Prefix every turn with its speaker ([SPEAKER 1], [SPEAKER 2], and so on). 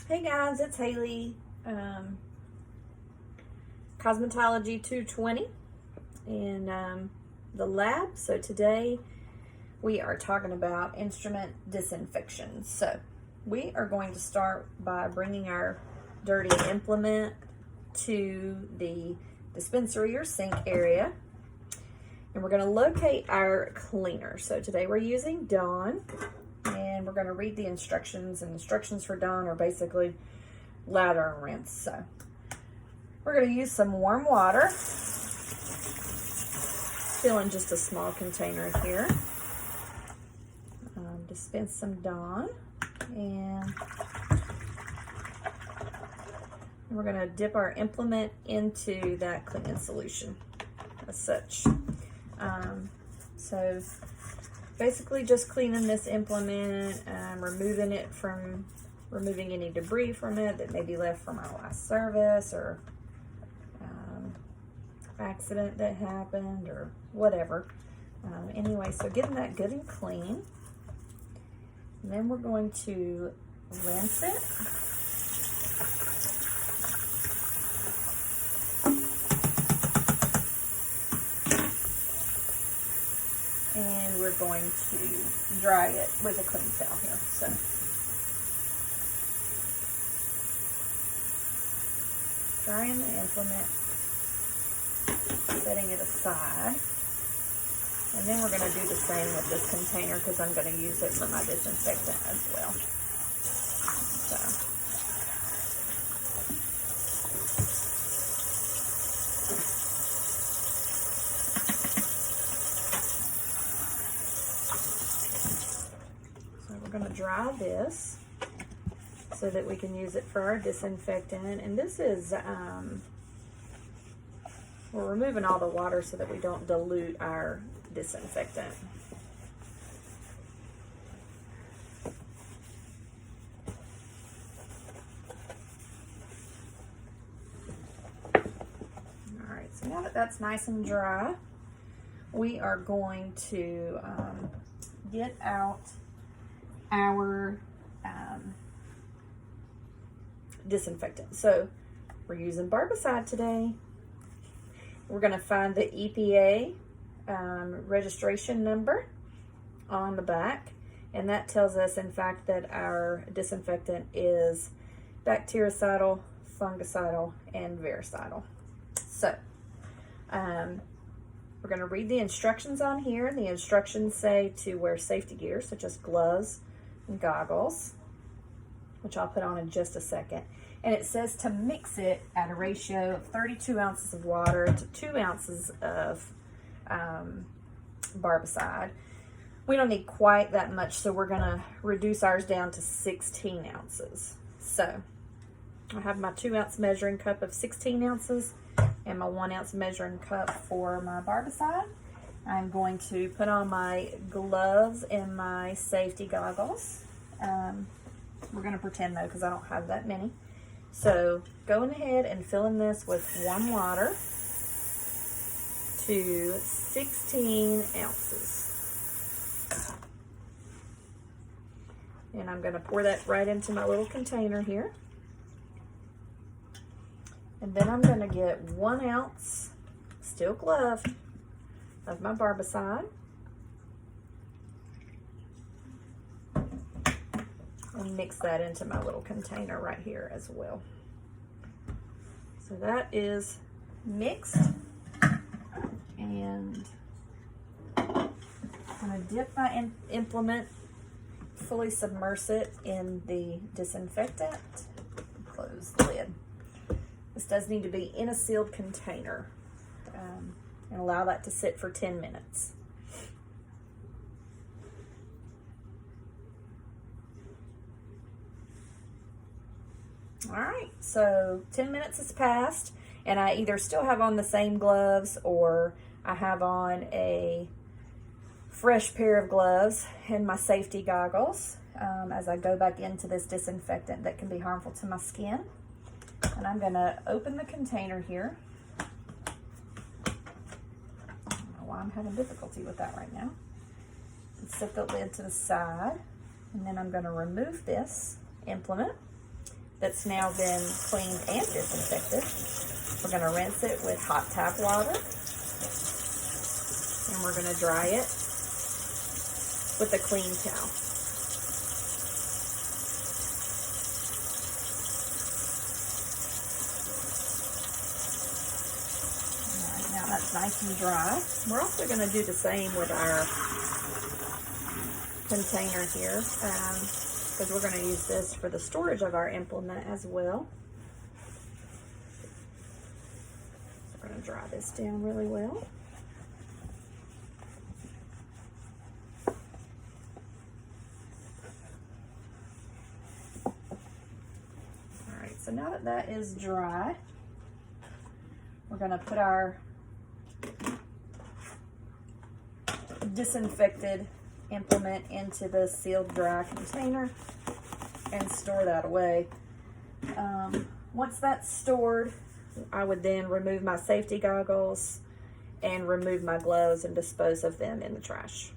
[SPEAKER 1] Hey guys, it's Haley, Cosmetology 220 in the lab. So today we are talking about instrument disinfection. So we are going to start by bringing our dirty implement to the dispensary or sink area. And we're going to locate our cleaner. So today we're using Dawn. And we're going to read the instructions, and instructions for Dawn are basically lather and rinse. So we're going to use some warm water, fill in just a small container here, dispense some Dawn, and we're going to dip our implement into that cleaning solution as such. So basically just cleaning this implement, removing any debris from it that may be left from our last service or accident that happened or whatever. Anyway, so getting that good and clean. And then we're going to rinse it. And we're going to dry it with a clean towel here. So drying the implement, setting it aside. And then we're going to do the same with this container because I'm going to use it for my disinfectant as well. So we're going to dry this so that we can use it for our disinfectant. And this is, we're removing all the water so that we don't dilute our disinfectant. All right, so now that that's nice and dry, we are going to get out our disinfectant. So we're using barbicide today. We're going to find the EPA registration number on the back, and that tells us in fact that our disinfectant is bactericidal, fungicidal, and vericidal. So we're going to read the instructions on here. The instructions say to wear safety gear such as gloves and goggles, which I'll put on in just a second. And it says to mix it at a ratio of 32 ounces of water to 2 ounces of barbicide. We don't need quite that much, so we're gonna reduce ours down to 16 ounces. So I have my 2 ounce measuring cup of 16 ounces and my 1 ounce measuring cup for my barbicide. I'm going to put on my gloves and my safety goggles. We're gonna pretend though, because I don't have that many. So going ahead and filling this with warm water to 16 ounces. And I'm going to pour that right into my little container here. And then I'm going to get 1 ounce steel glove of my barbicide. And mix that into my little container right here as well. So that is mixed. And I'm going to dip my implement, fully submerge it in the disinfectant, close the lid. This does need to be in a sealed container, and allow that to sit for 10 minutes. All right, so 10 minutes has passed, and I either still have on the same gloves or I have on a fresh pair of gloves and my safety goggles as I go back into this disinfectant that can be harmful to my skin. And I'm going to open the container here. I don't know why I'm having difficulty with that right now. And set the lid to the side, and then I'm going to remove this implement. that's now been cleaned and disinfected. We're going to rinse it with hot tap water, and we're going to dry it with a clean towel. All right, now that's nice and dry. We're also going to do the same with our container here, because we're going to use this for the storage of our implement as well. So we're going to dry this down really well. Alright, so now that that is dry, we're going to put our disinfected implement into the sealed dry container and store that away. Once that's stored, I would then remove my safety goggles and remove my gloves and dispose of them in the trash.